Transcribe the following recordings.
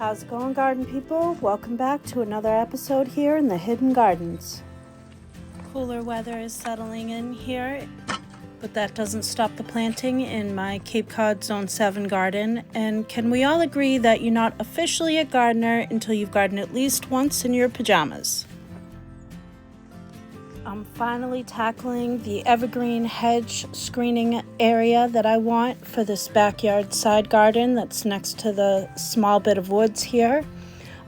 How's it going, garden people? Welcome back to another episode here in the Hidden Gardens. Cooler weather is settling in here, but that doesn't stop the planting in my Cape Cod Zone 7 garden. And can we all agree that you're not officially a gardener until you've gardened at least once in your pajamas? I'm finally tackling the evergreen hedge screening area that I want for this backyard side garden that's next to the small bit of woods here.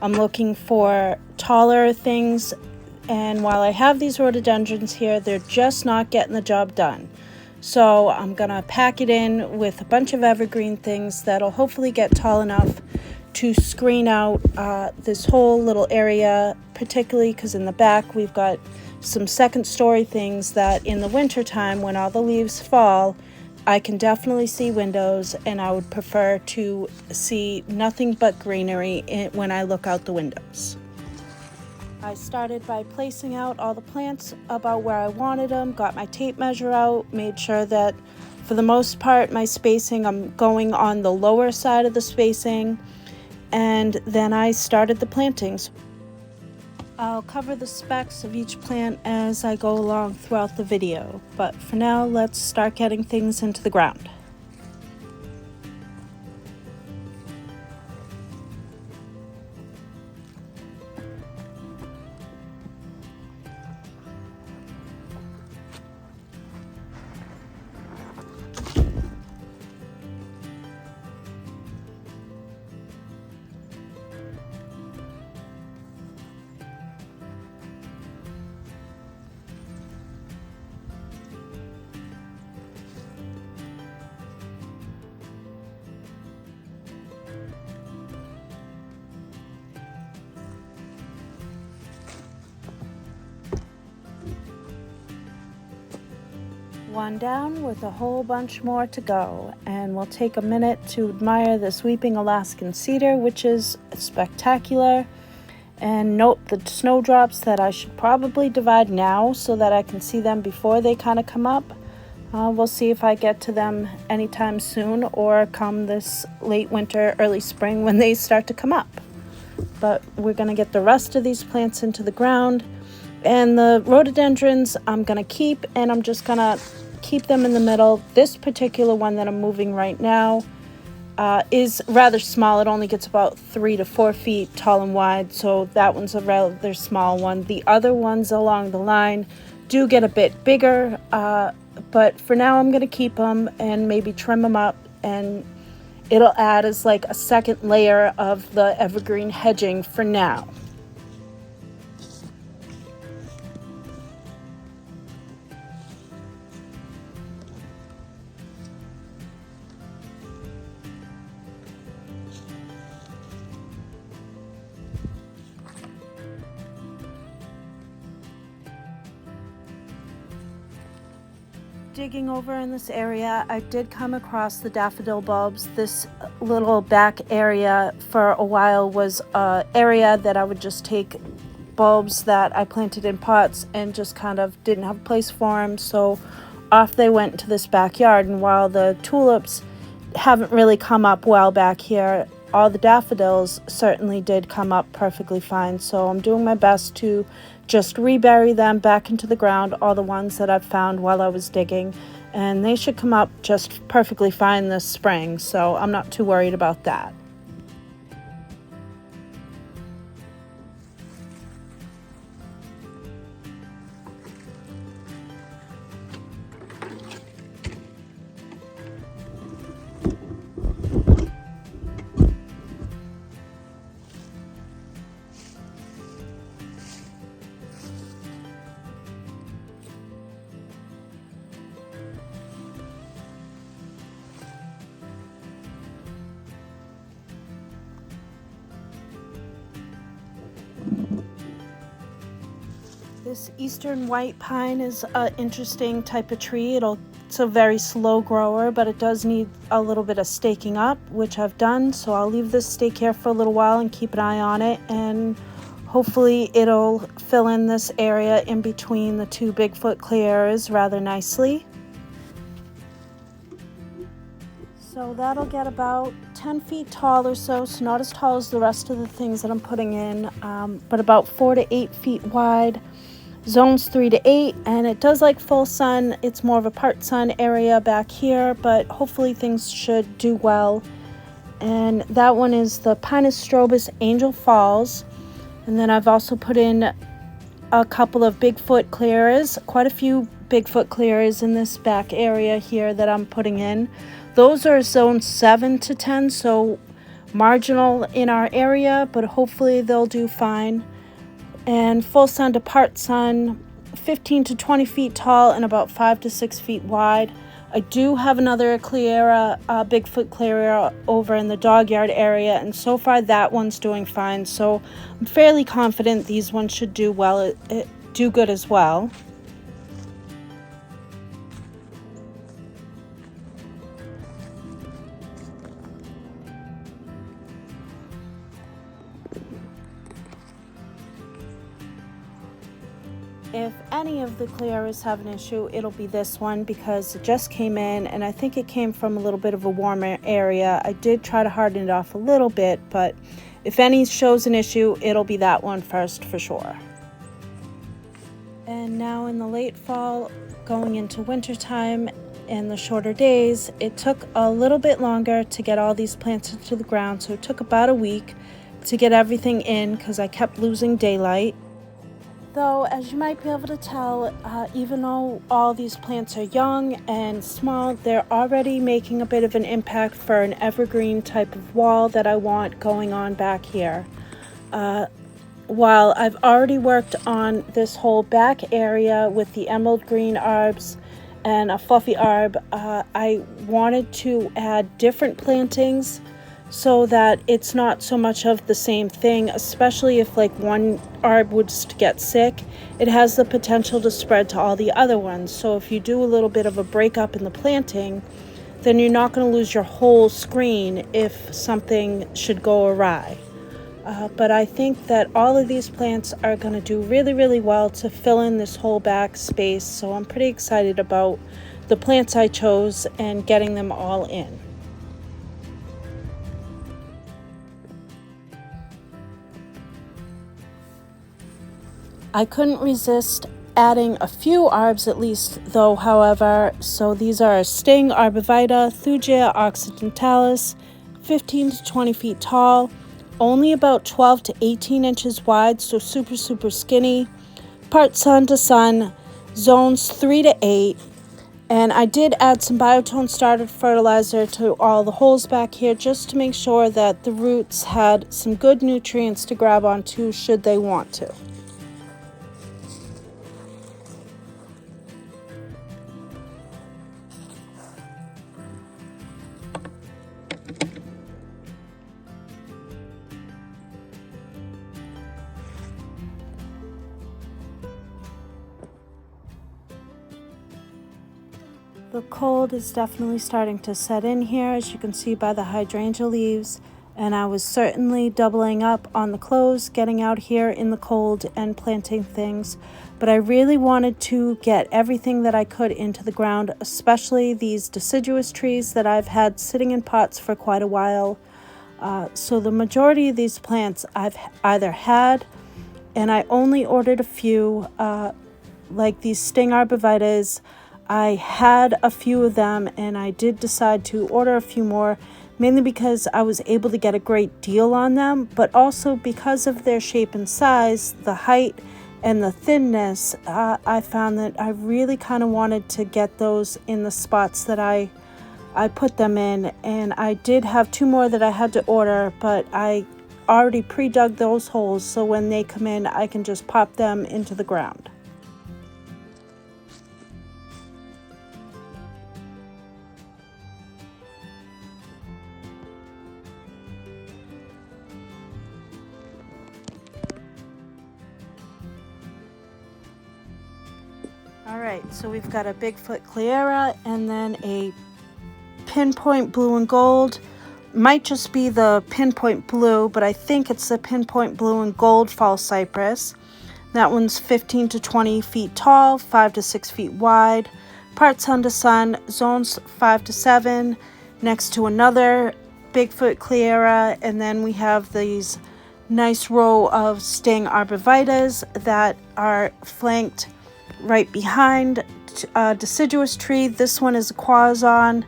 I'm looking for taller things, and while I have these rhododendrons here, they're just not getting the job done. So I'm gonna pack it in with a bunch of evergreen things that'll hopefully get tall enough to screen out this whole little area, particularly because in the back we've got some second story things that in the winter time when all the leaves fall, I can definitely see windows, and I would prefer to see nothing but greenery when I look out the windows. I started by placing out all the plants about where I wanted them, got my tape measure out, made sure that for the most part my spacing, I'm going on the lower side of the spacing, and then I started the plantings. I'll cover the specs of each plant as I go along throughout the video, but for now, let's start getting things into the ground. One down with a whole bunch more to go, and we'll take a minute to admire this weeping Alaskan cedar, which is spectacular, and note the snowdrops that I should probably divide now so that I can see them before they kind of come up. We'll see if I get to them anytime soon or come this late winter, early spring when they start to come up. But we're going to get the rest of these plants into the ground, and the rhododendrons I'm going to keep, and I'm just going to keep them in the middle. This particular one that I'm moving right now is rather small. It only gets about 3 to 4 feet tall and wide, so that one's a rather small one. The other ones along the line do get a bit bigger, but for now I'm going to keep them and maybe trim them up, and it'll add as like a second layer of the evergreen hedging for now. Digging over in this area, I did come across the daffodil bulbs. This little back area for a while was an area that I would just take bulbs that I planted in pots and just kind of didn't have a place for them, so off they went into this backyard. And while the tulips haven't really come up well back here, all the daffodils certainly did come up perfectly fine, so I'm doing my best to just rebury them back into the ground, all the ones that I've found while I was digging, and they should come up just perfectly fine this spring, so I'm not too worried about that. This eastern white pine is an interesting type of tree. It's a very slow grower, but it does need a little bit of staking up, which I've done. So I'll leave this stake here for a little while and keep an eye on it, and hopefully it'll fill in this area in between the two Bigfoot clears rather nicely. So that'll get about 10 feet tall or so not as tall as the rest of the things that I'm putting in, but about 4 to 8 feet wide. Zones 3 to 8, and it does like full sun. It's more of a part sun area back here, but hopefully things should do well. And that one is the Pinus strobus Angel Falls. And then I've also put in a couple of Bigfoot clearers, quite a few Bigfoot clearers in this back area here that I'm putting in. Those are zone 7 to 10, so marginal in our area, but hopefully they'll do fine. And full sun to part sun, 15 to 20 feet tall and about 5 to 6 feet wide. I do have another clearer, Bigfoot clearer over in the dog yard area, and so far that one's doing fine. So I'm fairly confident these ones should do well, do good as well. If any of the clearers have an issue, it'll be this one because it just came in and I think it came from a little bit of a warmer area. I did try to harden it off a little bit, but if any shows an issue, it'll be that one first for sure. And now in the late fall, going into winter time and the shorter days, it took a little bit longer to get all these plants into the ground. So it took about a week to get everything in because I kept losing daylight. Though, as you might be able to tell, even though all these plants are young and small, they're already making a bit of an impact for an evergreen type of wall that I want going on back here. While I've already worked on this whole back area with the emerald green arbs and a fluffy arb, I wanted to add different plantings so that it's not so much of the same thing, especially if like one arb was to get sick, it has the potential to spread to all the other ones. So if you do a little bit of a breakup in the planting, then you're not going to lose your whole screen if something should go awry. But I think that all of these plants are going to do really, really well to fill in this whole back space. So I'm pretty excited about the plants I chose and getting them all in. I couldn't resist adding a few arbs at least though, however, so these are Sting arbovita, Thuja occidentalis, 15 to 20 feet tall, only about 12 to 18 inches wide, so super, super skinny, part sun to sun, zones 3 to 8, and I did add some biotone starter fertilizer to all the holes back here just to make sure that the roots had some good nutrients to grab onto should they want to. The cold is definitely starting to set in here, as you can see by the hydrangea leaves, and I was certainly doubling up on the clothes, getting out here in the cold and planting things, but I really wanted to get everything that I could into the ground, especially these deciduous trees that I've had sitting in pots for quite a while. So the majority of these plants I've either had, and I only ordered a few, like these Sting arbovitas. I had a few of them and I did decide to order a few more, mainly because I was able to get a great deal on them, but also because of their shape and size, the height and the thinness. I found that I really kind of wanted to get those in the spots that I put them in, and I did have 2 more that I had to order, but I already pre-dug those holes, so when they come in I can just pop them into the ground. Alright, so we've got a Bigfoot Cleara and then a Pinpoint Blue and Gold. Might just be the Pinpoint Blue, but I think it's the Pinpoint Blue and Gold Fall Cypress. That one's 15 to 20 feet tall, 5 to 6 feet wide. Part sun to sun, zones 5 to 7, next to another Bigfoot cleara, and then we have these nice row of staying arborvitaes that are flanked right behind a deciduous tree. This one is a quason,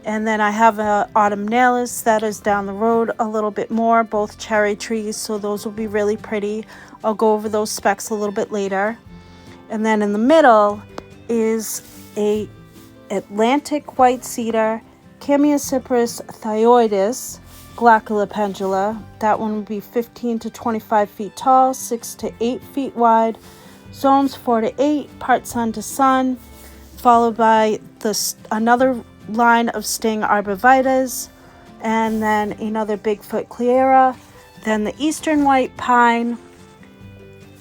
and then I have a autumnalis that is down the road a little bit more, both cherry trees, so those will be really pretty. I'll go over those specs a little bit later. And then in the middle is a Atlantic white cedar, Chamaecyparis thyoides, gloccula pendula. That one would be 15 to 25 feet tall, 6 to 8 feet wide, zones 4 to 8, part sun to sun, followed by another line of staying arborvitaes, and then another Bigfoot cleara, then the eastern white pine,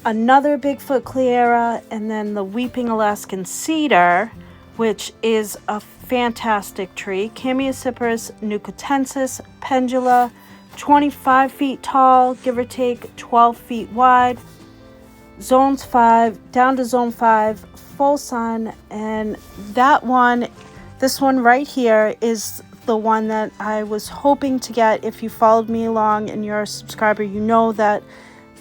another Bigfoot cleara, and then the weeping Alaskan cedar, which is a fantastic tree, Chamaecyparis nucotensis pendula, 25 feet tall, give or take 12 feet wide, zones 5 down to zone 5, full sun. And this one right here is the one that I was hoping to get. If you followed me along and you're a subscriber, you know that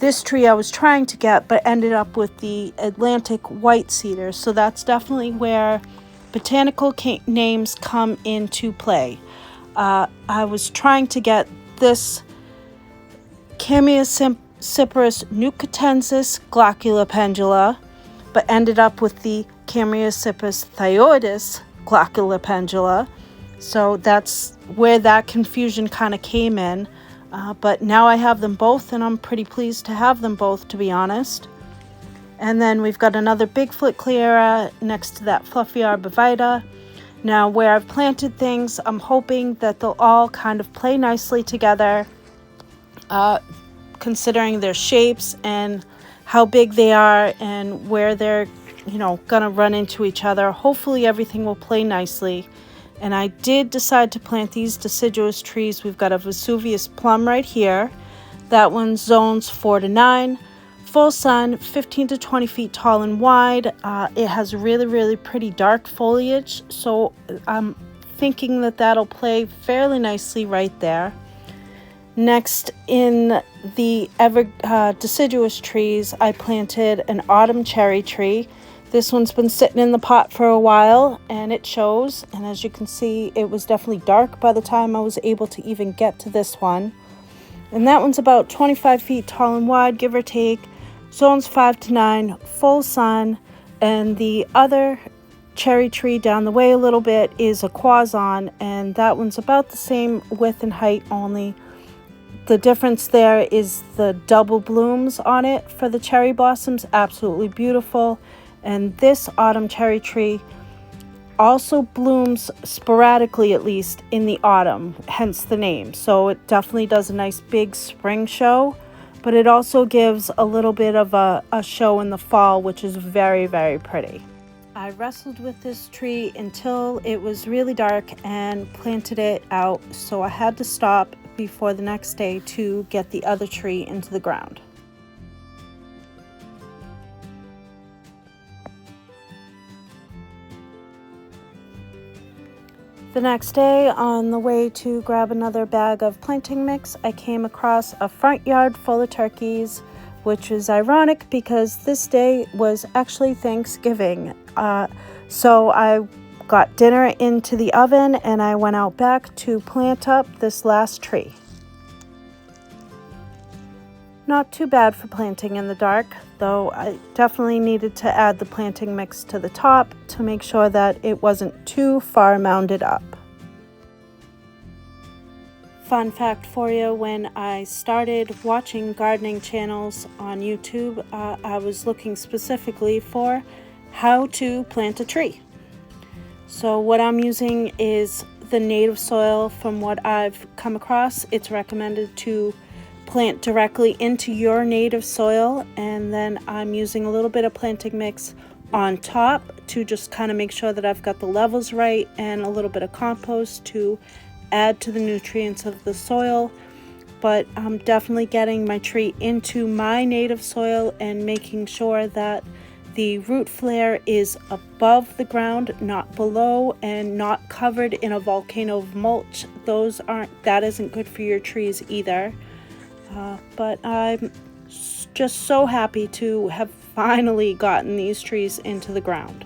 this tree I was trying to get but ended up with the Atlantic white cedar. So that's definitely where botanical names come into play. I was trying to get this Chamaecyparis nucotensis gloccula pendula, but ended up with the Chamaecyparis thyoides gloccula pendula. So that's where that confusion kind of came in. But now I have them both, and I'm pretty pleased to have them both, to be honest. And then we've got another Bigfoot cleara next to that fluffy arborvitae. Now, where I've planted things, I'm hoping that they'll all kind of play nicely together, considering their shapes and how big they are and where they're, gonna run into each other. Hopefully everything will play nicely. And I did decide to plant these deciduous trees. We've got a Vesuvius plum right here. That one's zones 4 to 9. Full sun, 15 to 20 feet tall and wide. It has really, really pretty dark foliage. So I'm thinking that that'll play fairly nicely right there. Next, in the deciduous trees, I planted an autumn cherry tree. This one's been sitting in the pot for a while, and it shows. And as you can see, it was definitely dark by the time I was able to even get to this one. And that one's about 25 feet tall and wide, give or take. Zones 5 to 9, full sun. And the other cherry tree down the way a little bit is a quason, and that one's about the same width and height, only the difference there is the double blooms on it for the cherry blossoms. Absolutely beautiful. And this autumn cherry tree also blooms sporadically, at least in the autumn, hence the name. So it definitely does a nice big spring show, but it also gives a little bit of a show in the fall, which is very, very pretty. I wrestled with this tree until it was really dark and planted it out, so I had to stop before the next day to get the other tree into the ground. The next day, on the way to grab another bag of planting mix, I came across a front yard full of turkeys, which is ironic because this day was actually Thanksgiving. So I got dinner into the oven and I went out back to plant up this last tree. Not too bad for planting in the dark, though I definitely needed to add the planting mix to the top to make sure that it wasn't too far mounded up. Fun fact for you, when I started watching gardening channels on YouTube, I was looking specifically for how to plant a tree. So what I'm using is the native soil. From what I've come across, it's recommended to plant directly into your native soil, and then I'm using a little bit of planting mix on top to just kind of make sure that I've got the levels right, and a little bit of compost to add to the nutrients of the soil. But I'm definitely getting my tree into my native soil and making sure that the root flare is above the ground, not below, and not covered in a volcano of mulch. That isn't good for your trees either. But I'm just so happy to have finally gotten these trees into the ground.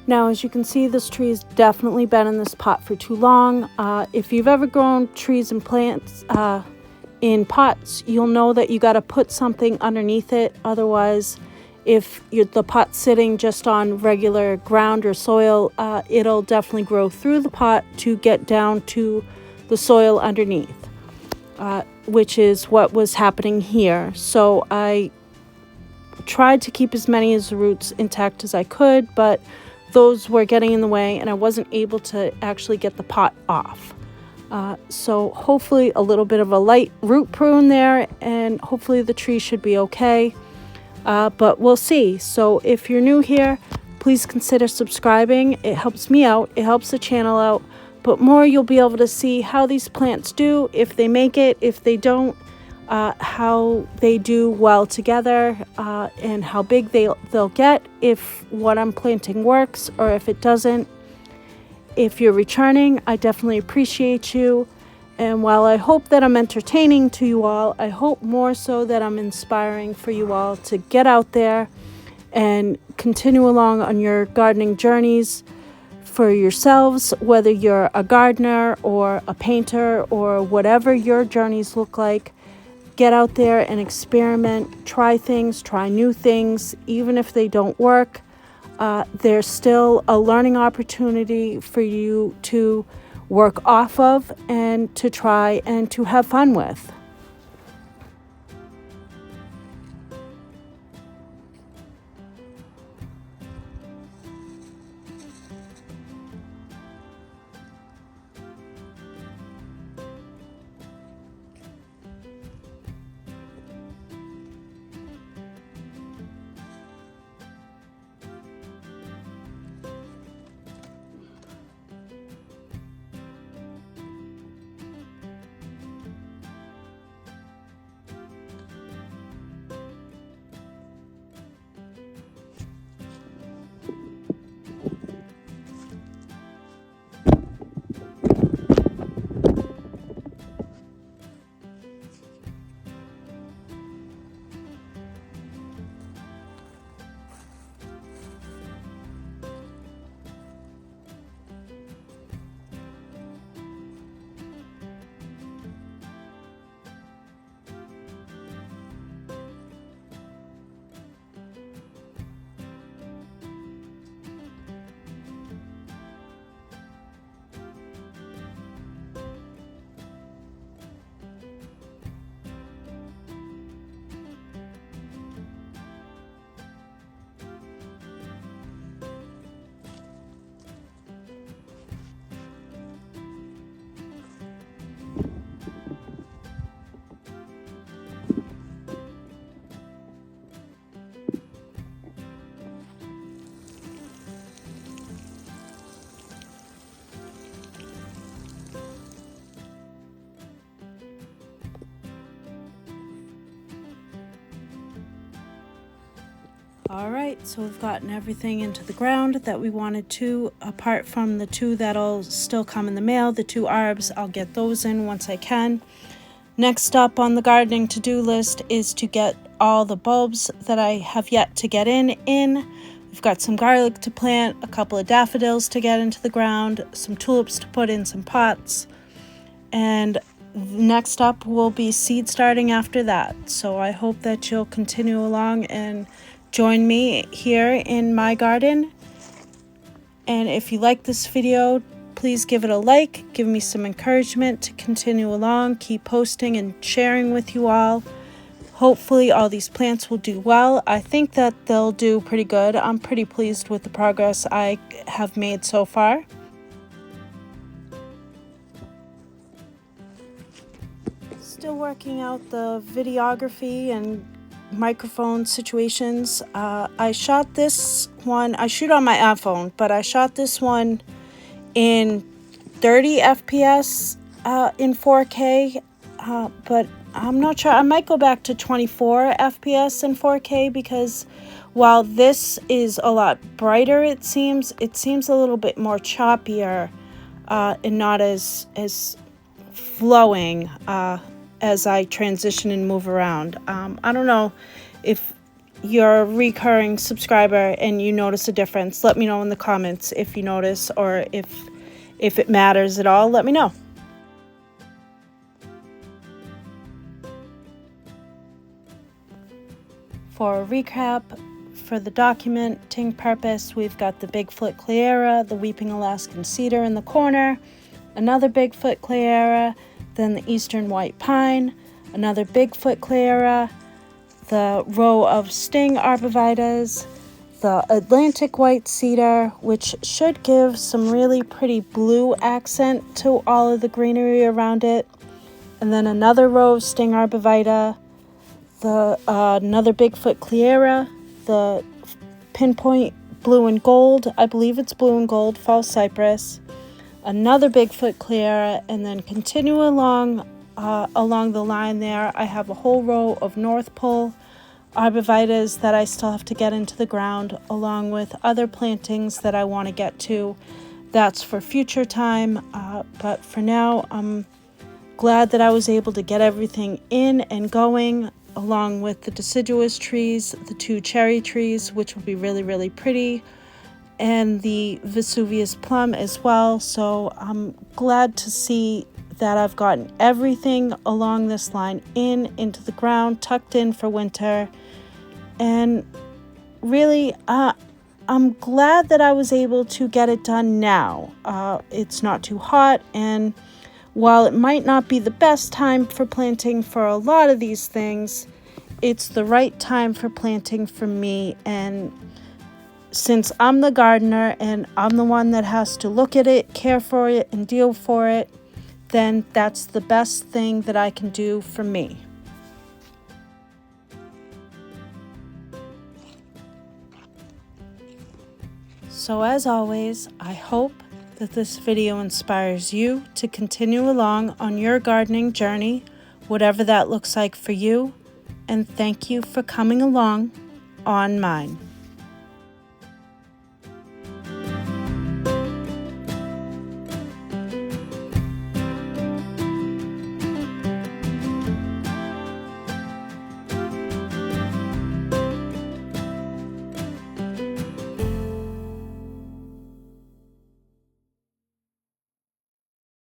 Now, as you can see, this tree has definitely been in this pot for too long. If you've ever grown trees and plants in pots, you'll know that you got to put something underneath it. Otherwise, if the pot's sitting just on regular ground or soil, it'll definitely grow through the pot to get down to the soil underneath, which is what was happening here. So I tried to keep as many of the roots intact as I could, but those were getting in the way and I wasn't able to actually get the pot off. So hopefully a little bit of a light root prune there, and hopefully the tree should be okay. But we'll see. So if you're new here, please consider subscribing. It helps me out. It helps the channel out. But more, you'll be able to see how these plants do, if they make it, if they don't, how they do well together, and how big they'll get, if what I'm planting works or if it doesn't. If you're returning, I definitely appreciate you. And while I hope that I'm entertaining to you all, I hope more so that I'm inspiring for you all to get out there and continue along on your gardening journeys for yourselves, whether you're a gardener or a painter or whatever your journeys look like. Get out there and experiment, try things, try new things. Even if they don't work, there's still a learning opportunity for you to work off of and to try and to have fun with. All right, so we've gotten everything into the ground that we wanted to, apart from the two that'll still come in the mail, the two arbs. I'll get those in once I can. Next up on the gardening to-do list is to get all the bulbs that I have yet to get in. We've got some garlic to plant, a couple of daffodils to get into the ground, some tulips to put in some pots, and next up will be seed starting after that. So I hope that you'll continue along and join me here in my garden. And if you like this video, please give it a like, give me some encouragement to continue along, keep posting and sharing with you all. Hopefully all these plants will do well. I think that they'll do pretty good. I'm pretty pleased with the progress I have made so far. Still working out the videography and microphone situations. I shot this one, I shoot on my iPhone, but I shot this one in 30 FPS in 4K, but I'm not sure. I might go back to 24 FPS in 4K because while this is a lot brighter, it seems a little bit more choppier and not as flowing as I transition and move around. I don't know if you're a recurring subscriber and you notice a difference. Let me know in the comments if you notice, or if it matters at all, let me know. For a recap, for the documenting purpose, we've got the Bigfoot Cleara, the Weeping Alaskan Cedar in the corner, another Bigfoot Cleara, then the Eastern White Pine, another Bigfoot Cleara, the row of Sting Arborvitaes, the Atlantic White Cedar, which should give some really pretty blue accent to all of the greenery around it, and then another row of Sting Arborvitae, the another Bigfoot Cleara, the Pinpoint Blue and Gold, I believe it's Blue and Gold, False Cypress, another Bigfoot Cleara, and then continue along the line there. I have a whole row of North Pole Arborvitaes that I still have to get into the ground, along with other plantings that I want to get to. That's for future time, but for now, I'm glad that I was able to get everything in and going, along with the deciduous trees, the 2 cherry trees, which will be really, really pretty, and the Vesuvius plum as well. So I'm glad to see that I've gotten everything along this line into the ground, tucked in for winter. And really, I'm glad that I was able to get it done now. It's not too hot, and while it might not be the best time for planting for a lot of these things, it's the right time for planting for me. And since I'm the gardener and I'm the one that has to look at it, care for it, and deal for it, then that's the best thing that I can do for me. So as always, I hope that this video inspires you to continue along on your gardening journey, whatever that looks like for you, and thank you for coming along on mine.